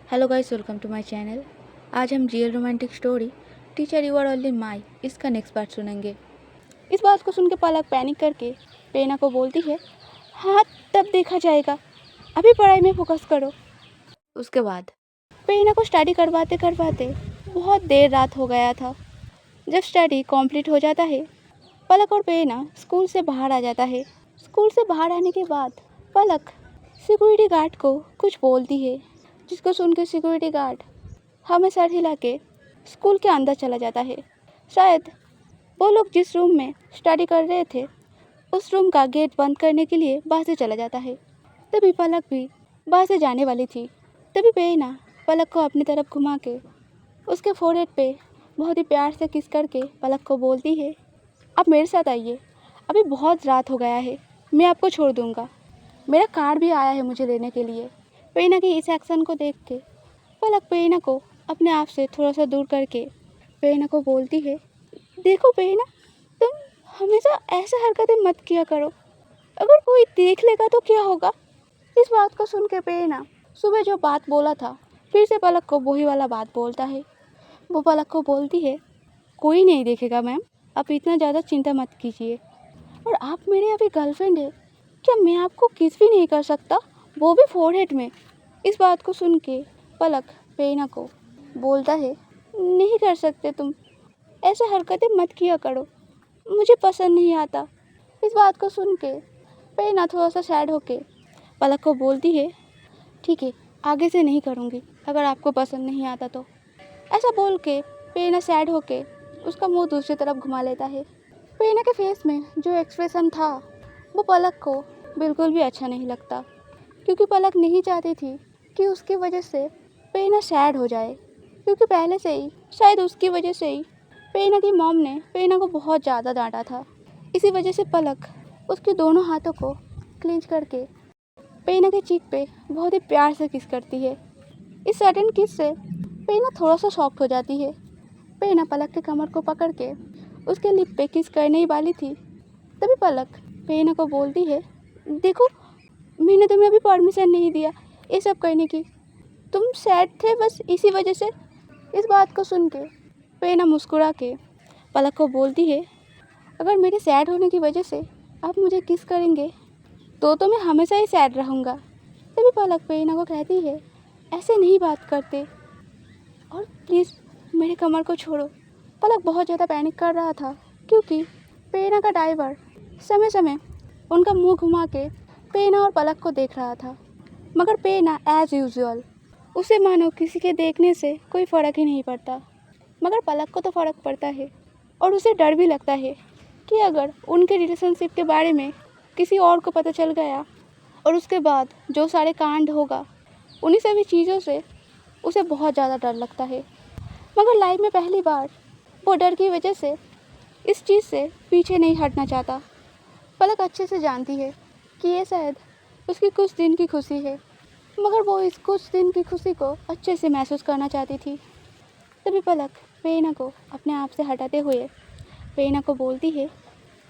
Hello guys, welcome to my channel. आज हम real romantic story teacher you are only my इसका next part सुनेंगे। इस बात को सुन के पलक पैनिक करके पेना को बोलती है, हाँ तब देखा जाएगा, अभी पढ़ाई में फोकस करो। उसके बाद पेना को स्टडी करवाते करवाते बहुत देर रात हो गया था। जब स्टडी कंप्लीट हो जाता है, पलक और पेना स्कूल से बाहर आ जाता है। स्कूल से बाहर आने के बाद पलक सिक्योरिटी गार्ड को कुछ बोलती है, जिसको सुन के सिक्योरिटी गार्ड हमें सर हिला के स्कूल के अंदर चला जाता है। शायद वो लोग जिस रूम में स्टडी कर रहे थे उस रूम का गेट बंद करने के लिए बाहर से चला जाता है। तभी पलक भी बाहर से जाने वाली थी। तभी पेना पलक को अपनी तरफ घुमा के उसके फोरहेड पे बहुत ही प्यार से किस करके पलक को बोलती है, आप मेरे साथ आइए, अभी बहुत रात हो गया है, मैं आपको छोड़ दूँगा, मेरा कार भी आया है मुझे लेने के लिए। पेना के इस एक्शन को देख के पलक पेना को अपने आप से थोड़ा सा दूर करके पेना को बोलती है, देखो पेना, तुम हमेशा ऐसे हरकतें मत किया करो, अगर कोई देख लेगा तो क्या होगा। इस बात को सुन के पेना सुबह जो बात बोला था फिर से पलक को वही वाला बात बोलता है। वो पलक को बोलती है, कोई नहीं देखेगा मैम, आप इतना ज़्यादा चिंता मत कीजिए, और आप मेरे अभी गर्लफ्रेंड है, क्या मैं आपको किस भी नहीं कर सकता, वो भी फोरहेड में। इस बात को सुन के पलक पेना को बोलता है, नहीं कर सकते तुम, ऐसे हरकतें मत किया करो, मुझे पसंद नहीं आता। इस बात को सुन के पेना थोड़ा सा सैड होके पलक को बोलती है, ठीक है आगे से नहीं करूँगी, अगर आपको पसंद नहीं आता तो। ऐसा बोल के पेना सैड होके उसका मुंह दूसरी तरफ घुमा लेता है। पेना के फेस में जो एक्सप्रेशन था वो पलक को बिल्कुल भी अच्छा नहीं लगता, क्योंकि पलक नहीं चाहती थी कि उसकी वजह से पेना सैड हो जाए, क्योंकि पहले से ही शायद उसकी वजह से ही पेना की मॉम ने पेना को बहुत ज़्यादा डांटा था। इसी वजह से पलक उसके दोनों हाथों को क्लींच करके पेना के चीक पे बहुत ही प्यार से किस करती है। इस सडन किस से पेना थोड़ा सा शॉक्ड हो जाती है। पेना पलक के कमर को पकड़ के उसके लिप पे किस करने ही वाली थी, तभी पलक पेना को बोलती है, देखो मैंने तुम्हें अभी परमिशन नहीं दिया ये सब करने की, तुम सैड थे बस इसी वजह से। इस बात को सुन के पेना मुस्कुरा के पलक को बोलती है, अगर मेरे सैड होने की वजह से आप मुझे किस करेंगे तो मैं हमेशा ही सैड रहूँगा। तभी पलक पेना को कहती है, ऐसे नहीं बात करते, और प्लीज़ मेरे कमर को छोड़ो। पलक बहुत ज़्यादा पैनिक कर रहा था, क्योंकि पेना का ड्राइवर समय समय उनका मुंह घुमा के पेना और पलक को देख रहा था, मगर पेना एज़ यूजुअल उसे मानो किसी के देखने से कोई फ़र्क ही नहीं पड़ता। मगर पलक को तो फ़र्क पड़ता है, और उसे डर भी लगता है कि अगर उनके रिलेशनशिप के बारे में किसी और को पता चल गया और उसके बाद जो सारे कांड होगा, उन्हीं सभी चीज़ों से उसे बहुत ज़्यादा डर लगता है। मगर लाइफ में पहली बार वो डर की वजह से इस चीज़ से पीछे नहीं हटना चाहता। पलक अच्छे से जानती है कि ये शायद उसकी कुछ दिन की खुशी है, मगर वो इस कुछ दिन की खुशी को अच्छे से महसूस करना चाहती थी। तभी पलक पेना को अपने आप से हटाते हुए पेना को बोलती है,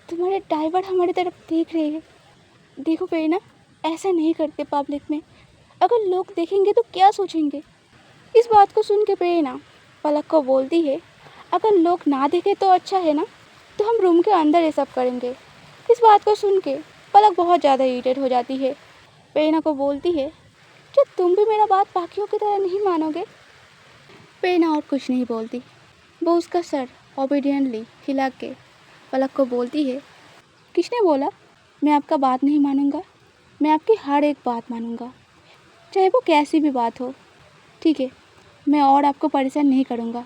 तुम्हारे ड्राइवर हमारी तरफ देख रहे हैं, देखो पेना, ऐसा नहीं करते पब्लिक में, अगर लोग देखेंगे तो क्या सोचेंगे। इस बात को सुन के पेना पलक को बोलती है, अगर लोग ना देखें तो अच्छा है ना, तो हम रूम के अंदर ये सब करेंगे। इस बात को सुन के पलक बहुत ज़्यादा इरिटेट हो जाती है। पेना को बोलती है, क्या तुम भी मेरा बात बाकियों की तरह नहीं मानोगे। पेना और कुछ नहीं बोलती, वो उसका सर ओबीडियंटली हिला के पलक को बोलती है, किसने बोला मैं आपका बात नहीं मानूंगा, मैं आपकी हर एक बात मानूंगा, चाहे वो कैसी भी बात हो। ठीक है, मैं और आपको परेशान नहीं करूंगा,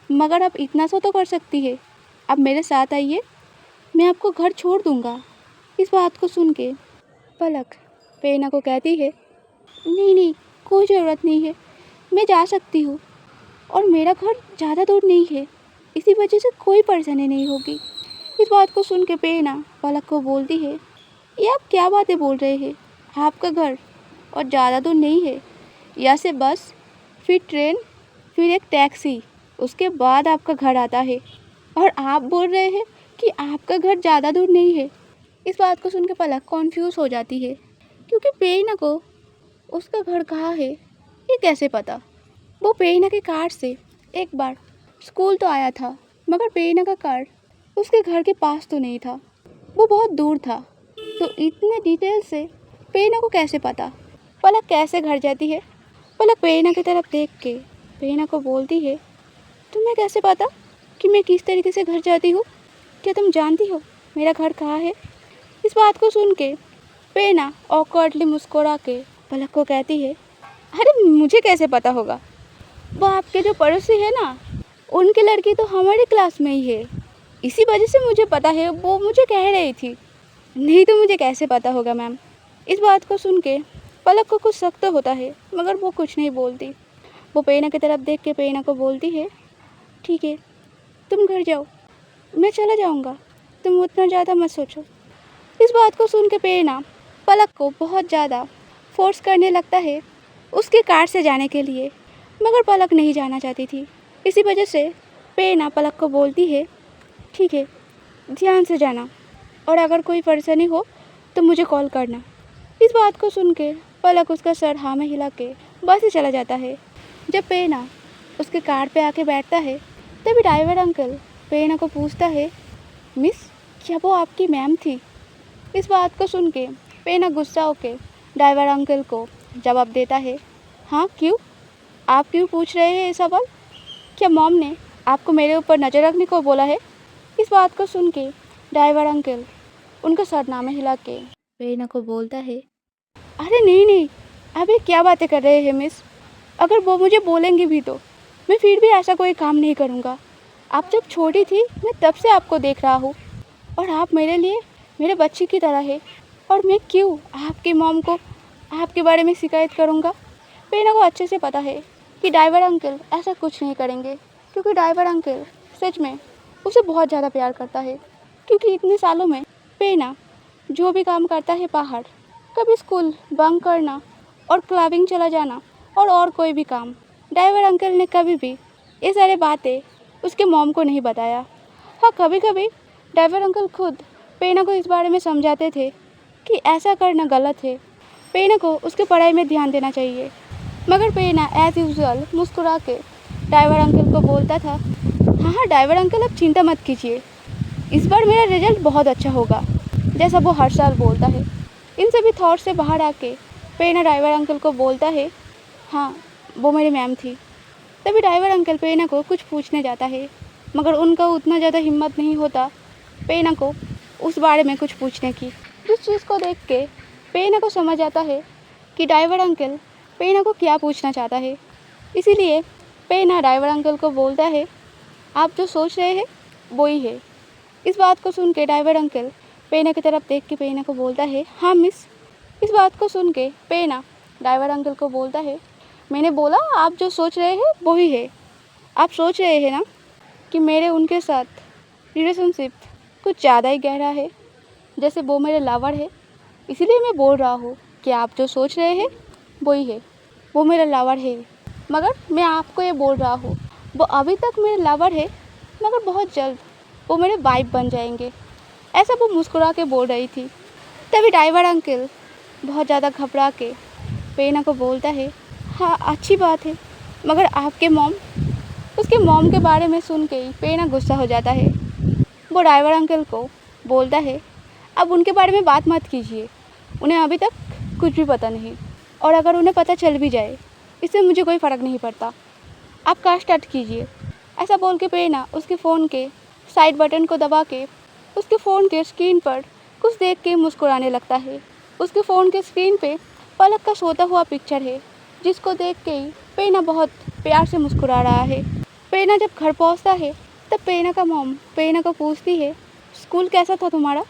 मगर आप इतना सा तो कर सकती है, आप मेरे साथ आइए, मैं आपको घर छोड़ दूंगा। इस बात को सुन के पलक पेना को कहती है, नहीं नहीं, कोई ज़रूरत नहीं है, मैं जा सकती हूँ, और मेरा घर ज़्यादा दूर नहीं है, इसी वजह से कोई परेशानी नहीं होगी। इस बात को सुन के पेना पलक को बोलती है, ये आप क्या बातें बोल रहे हैं, आपका घर और ज़्यादा दूर नहीं है, यहाँ से बस, फिर ट्रेन, फिर एक टैक्सी, उसके बाद आपका घर आता है, और आप बोल रहे हैं कि आपका घर ज़्यादा दूर नहीं है। इस बात को सुन के पलक कॉन्फ्यूज़ हो जाती है, क्योंकि पेना को उसका घर कहाँ है ये कैसे पता? वो पेरीना के कार से एक बार स्कूल तो आया था, मगर पेरीना का कार उसके घर के पास तो नहीं था, वो बहुत दूर था। तो इतने डिटेल से पेरीना को कैसे पता? पलक कैसे घर जाती है? पलक पेरीना की तरफ देख के पेरीना को बोलती है, तुम्हें कैसे पता कि मैं किस तरीके से घर जाती हूँ? क्या तुम जानती हो मेरा घर कहाँ है? इस बात को सुन के पेरीना ऑकवर्डली मुस्कुरा के पलक को कहती है, अरे मुझे कैसे पता होगा? वो आपके जो पड़ोसी है ना, उनकी लड़की तो हमारी क्लास में ही है, इसी वजह से मुझे पता है, वो मुझे कह रही थी, नहीं तो मुझे कैसे पता होगा मैम। इस बात को सुन के पलक को कुछ शक तो होता है, मगर वो कुछ नहीं बोलती। वो पेरीना की तरफ देख के पेरीना को बोलती है, ठीक है तुम घर जाओ, मैं चला जाऊँगा, तुम उतना ज़्यादा मत सोचो। इस बात को सुन के पेरीना पलक को बहुत ज़्यादा फोर्स करने लगता है उसके कार से जाने के लिए, मगर पलक नहीं जाना चाहती थी। इसी वजह से पेरीना पलक को बोलती है, ठीक है ध्यान से जाना, और अगर कोई परेशानी हो तो मुझे कॉल करना। इस बात को सुन के पलक उसका सर हाँ में हिला के बस ही चला जाता है। जब पेरीना उसके कार पे आके बैठता है, तभी ड्राइवर अंकल पेरीना को पूछता है, मिस क्या वो आपकी मैम थी? इस बात को सुन के पेरीना गुस्सा होके ड्राइवर अंकल को जवाब देता है, हाँ क्यों? आप क्यों पूछ रहे हैं ये सवाल? क्या मॉम ने आपको मेरे ऊपर नज़र रखने को बोला है? इस बात को सुन के ड्राइवर अंकल उनका सरनामा हिला के पेरीना को बोलता है, अरे नहीं नहीं, आप ये क्या बातें कर रहे हैं मिस? अगर वो मुझे बोलेंगे भी तो मैं फिर भी ऐसा कोई काम नहीं करूँगा। आप जब छोटी थी मैं तब से आपको देख रहा हूँ, और आप मेरे लिए मेरे बच्चे की तरह है, और मैं क्यों आपकी मॉम को आपके बारे में शिकायत करूँगा? पेरीना को अच्छे से पता है कि ड्राइवर अंकल ऐसा कुछ नहीं करेंगे, क्योंकि ड्राइवर अंकल सच में उसे बहुत ज़्यादा प्यार करता है। क्योंकि इतने सालों में पेरीना जो भी काम करता है बाहर, कभी स्कूल बंक करना और क्लबिंग चला जाना और कोई भी काम, ड्राइवर अंकल ने कभी भी ये सारे बातें उसके मॉम को नहीं बताया। हाँ कभी कभी ड्राइवर अंकल खुद पेरीना को इस बारे में समझाते थे कि ऐसा करना गलत है, पेरीना को उसकी पढ़ाई में ध्यान देना चाहिए, मगर पेरीना एज़ यूजुअल मुस्कुरा के ड्राइवर अंकल को बोलता था, हाँ ड्राइवर अंकल आप चिंता मत कीजिए, इस बार मेरा रिजल्ट बहुत अच्छा होगा, जैसा वो हर साल बोलता है। इन सभी थॉट से बाहर आके पेरीना ड्राइवर अंकल को बोलता है, हाँ वो मेरी मैम थी। तभी ड्राइवर अंकल पेरीना को कुछ पूछने जाता है, मगर उनका उतना ज़्यादा हिम्मत नहीं होता पेरीना को उस बारे में कुछ पूछने की। इस चीज़ को देख के पेरीना को समझ आता है कि ड्राइवर अंकल पेरीना को क्या पूछना चाहता है। इसीलिए पेरीना ड्राइवर अंकल को बोलता है, आप जो सोच रहे हैं वो ही है। इस बात को सुन के ड्राइवर अंकल पेरीना की तरफ देख के पेरीना को बोलता है, हाँ मिस। इस बात को सुन के पेरीना ड्राइवर अंकल को बोलता है, मैंने बोला आप जो सोच रहे हैं वो ही है। आप सोच रहे हैं ना कि मेरे उनके साथ रिलेशनशिप कुछ ज़्यादा ही गहरा है, जैसे वो मेरे लवर है, इसीलिए मैं बोल रहा हूँ कि आप जो सोच रहे हैं वही है, वो मेरा लवर है। मगर मैं आपको ये बोल रहा हूँ, वो अभी तक मेरे लवर है, मगर बहुत जल्द वो मेरे वाइफ बन जाएंगे, ऐसा वो मुस्कुरा के बोल रही थी। तभी ड्राइवर अंकल बहुत ज़्यादा घबरा के पेरीना को बोलता है, हाँ अच्छी बात है, मगर आपके मॉम, उसके मॉम के बारे में सुन के ही पेरीना गुस्सा हो जाता है। वो ड्राइवर अंकल को बोलता है, अब उनके बारे में बात मत कीजिए, उन्हें अभी तक कुछ भी पता नहीं, और अगर उन्हें पता चल भी जाए इससे मुझे कोई फ़र्क नहीं पड़ता, आप कार स्टार्ट कीजिए। ऐसा बोल के पेरीना उसके फ़ोन के साइड बटन को दबा के उसके फ़ोन के स्क्रीन पर कुछ देख के मुस्कुराने लगता है। उसके फ़ोन के स्क्रीन पे पलक का सोता हुआ पिक्चर है, जिसको देख के ही पेरीना बहुत प्यार से मुस्कुरा रहा है। पेरीना जब घर पहुंचता है तब पेरीना का मॉम पेरीना को पूछती है, स्कूल कैसा था तुम्हारा?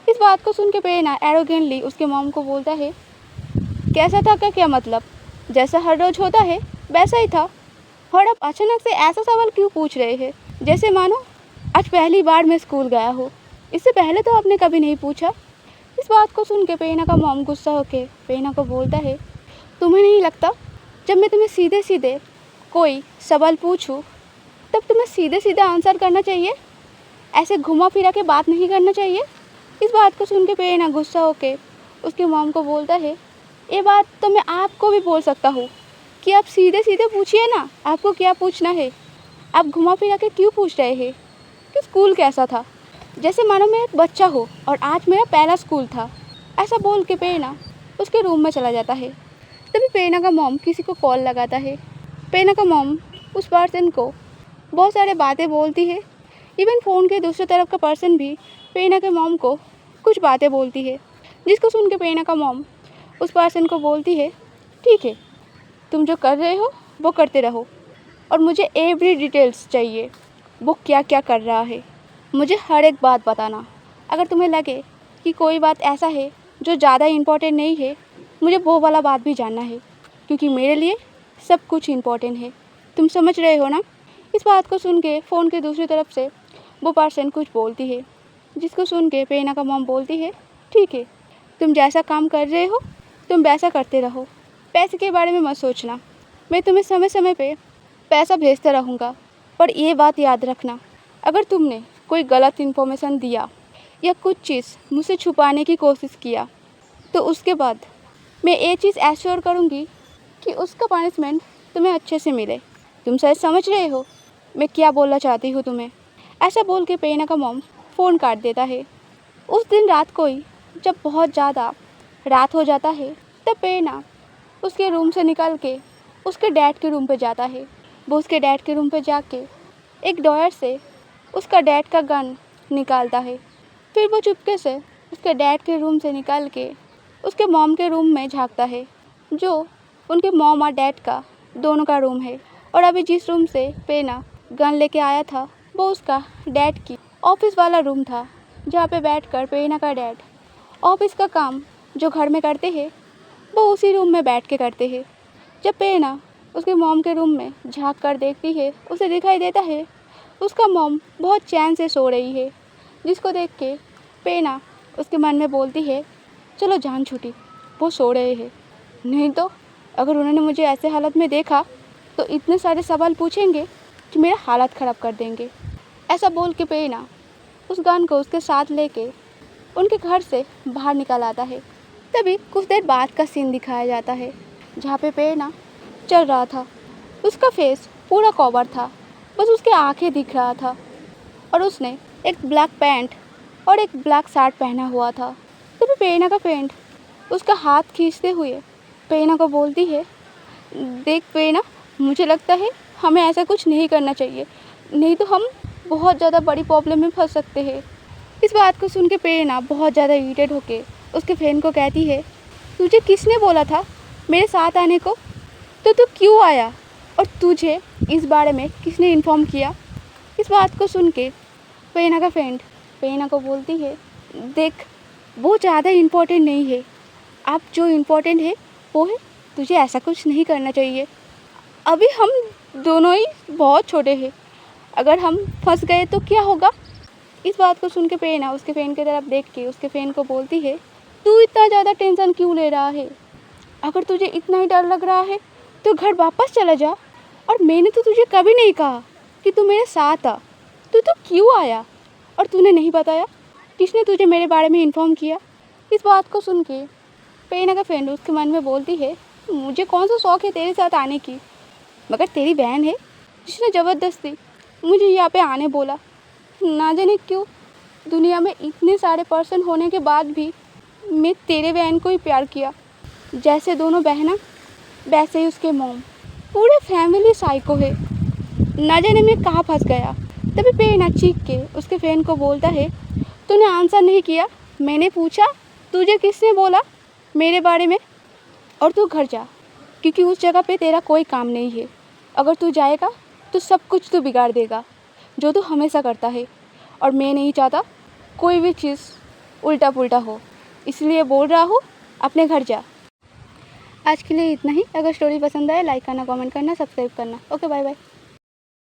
इस बात को सुन के पेरीना एरोगेंटली उसके मॉम को बोलता है, कैसा था का क्या मतलब, जैसा हर रोज़ होता है वैसा ही था, और अब अचानक से ऐसा सवाल क्यों पूछ रहे हैं, जैसे मानो आज पहली बार मैं स्कूल गया हूँ, इससे पहले तो आपने कभी नहीं पूछा। इस बात को सुन के पेरीना का मॉम गुस्सा होकर पेरीना को बोलता है, तुम्हें नहीं लगता जब मैं तुम्हें सीधे सीधे कोई सवाल पूछूं तब तुम्हें सीधे सीधे आंसर करना चाहिए, ऐसे घुमा फिरा के बात नहीं करना चाहिए। इस बात को सुन के पेरीना गुस्सा होकर उसके मॉम को बोलता है, ये बात तो मैं आपको भी बोल सकता हूँ कि आप सीधे सीधे पूछिए ना, आपको क्या पूछना है। आप घुमा फिरा के क्यों पूछ रहे हैं कि स्कूल कैसा था, जैसे मानो मैं एक बच्चा हो और आज मेरा पहला स्कूल था। ऐसा बोल के प्रेरणा उसके रूम में चला जाता है। तभी प्रेरणा का मॉम किसी को कॉल लगाता है। प्रेरणा का मॉम उस पर्सन को बहुत सारे बातें बोलती है। इवन फ़ोन के दूसरी तरफ का पर्सन भी प्रेरणा के मॉम को कुछ बातें बोलती है, जिसको सुन के प्रेरणा का मॉम उस पर्सन को बोलती है, ठीक है, तुम जो कर रहे हो वो करते रहो और मुझे एवरी डिटेल्स चाहिए, वो क्या क्या कर रहा है, मुझे हर एक बात बताना। अगर तुम्हें लगे कि कोई बात ऐसा है जो ज़्यादा इम्पोर्टेंट नहीं है, मुझे वो वाला बात भी जानना है, क्योंकि मेरे लिए सब कुछ इम्पोर्टेंट है। तुम समझ रहे हो ना। इस बात को सुन के फ़ोन के दूसरी तरफ से वो पर्सन कुछ बोलती है, जिसको सुन के प्रेरणा का मॉम बोलती है, ठीक है, तुम जैसा काम कर रहे हो तुम वैसा करते रहो, पैसे के बारे में मत सोचना, मैं तुम्हें समय समय पे पैसा भेजता रहूँगा। पर ये बात याद रखना, अगर तुमने कोई गलत इन्फॉर्मेशन दिया या कुछ चीज़ मुझसे छुपाने की कोशिश किया तो उसके बाद मैं ये चीज़ एश्योर करूँगी कि उसका पनिशमेंट तुम्हें अच्छे से मिले। तुम शायद समझ रहे हो मैं क्या बोलना चाहती हूँ तुम्हें। ऐसा बोल के प्रेरणा का मॉम फ़ोन काट देता है। उस दिन रात को ही जब बहुत ज़्यादा रात हो जाता है तब प्रेरणा उसके रूम से निकल के उसके डैड के रूम पे जाता है। वो उसके डैड के रूम पे जाके एक ड्रॉयर से उसका डैड का गन निकालता है। फिर वो चुपके से उसके डैड के रूम से निकल के उसके मॉम के रूम में झांकता है, जो उनके मॉम और डैड का दोनों का रूम है। और अभी जिस रूम से प्रेरणा गन लेके आया था वो उसका डैड की ऑफिस वाला रूम था, जहाँ पे बैठकर प्रेरणा का डैड ऑफिस का काम जो घर में करते हैं वो उसी रूम में बैठ के करते हैं। जब प्रेरणा उसके मॉम के रूम में झांक कर देखती है, उसे दिखाई देता है उसका मॉम बहुत चैन से सो रही है, जिसको देख के प्रेरणा उसके मन में बोलती है, चलो जान छूटी, वो सो रहे हैं, नहीं तो अगर उन्होंने मुझे ऐसे हालत में देखा तो इतने सारे सवाल पूछेंगे कि मेरा हालत ख़राब कर देंगे। ऐसा बोल के प्रेरणा उस गन को उसके साथ लेके उनके घर से बाहर निकल आता है। तभी कुछ देर बाद का सीन दिखाया जाता है, जहाँ पे प्रेरणा चल रहा था। उसका फेस पूरा कवर था, बस उसके आंखें दिख रहा था और उसने एक ब्लैक पैंट और एक ब्लैक शर्ट पहना हुआ था। तभी प्रेरणा का फ्रेंड उसका हाथ खींचते हुए प्रेरणा को बोलती है, देख प्रेरणा, मुझे लगता है हमें ऐसा कुछ नहीं करना चाहिए, नहीं तो हम बहुत ज़्यादा बड़ी प्रॉब्लम में फंस सकते हैं। इस बात को सुन के प्रेरणा बहुत ज़्यादा इरिटेट होके उसके फ्रेंड को कहती है, तुझे किसने बोला था मेरे साथ आने को, तो तू क्यों आया और तुझे इस बारे में किसने इन्फॉर्म किया। इस बात को सुन के प्रेरणा का फ्रेंड प्रेरणा को बोलती है, देख वो ज़्यादा इम्पोर्टेंट नहीं है, अब जो इम्पोर्टेंट है वो है तुझे ऐसा कुछ नहीं करना चाहिए। अभी हम दोनों ही बहुत छोटे हैं, अगर हम फंस गए तो क्या होगा। इस बात को सुन के प्रेरणा उसके फ्रेंड की तरफ देख के उसके फ्रेंड को बोलती है, तू इतना ज़्यादा टेंशन क्यों ले रहा है, अगर तुझे इतना ही डर लग रहा है तो घर वापस चला जा। और मैंने तो तुझे कभी नहीं कहा कि तू मेरे साथ आ, तू तो क्यों आया और तूने नहीं बताया किसने तुझे मेरे बारे में इन्फॉर्म किया। इस बात को सुन के प्रेरणा का फ्रेंड उसके मन में बोलती है, मुझे कौन सा शौक़ है तेरे साथ आने की, मगर तेरी बहन है जिसने ज़बरदस्ती मुझे यहाँ पे आने बोला। ना जाने क्यों दुनिया में इतने सारे पर्सन होने के बाद भी मैं तेरे बहन को ही प्यार किया, जैसे दोनों बहना वैसे ही उसके मॉम, पूरे फैमिली साइको है, ना जाने मैं कहाँ फंस गया। तभी प्रेरणा चीख के उसके फ्रेंड को बोलता है, तूने आंसर नहीं किया, मैंने पूछा तुझे किसने बोला मेरे बारे में, और तू घर जा, क्योंकि उस जगह पे तेरा कोई काम नहीं है। अगर तू जाएगा तो सब कुछ तू बिगाड़ देगा, जो तू हमेशा करता है, और मैं नहीं चाहता कोई भी चीज़ उल्टा पुल्टा हो, इसलिए बोल रहा हूँ अपने घर जा। आज के लिए इतना ही। अगर स्टोरी पसंद आए लाइक करना, कमेंट करना, सब्सक्राइब करना। Okay, bye bye.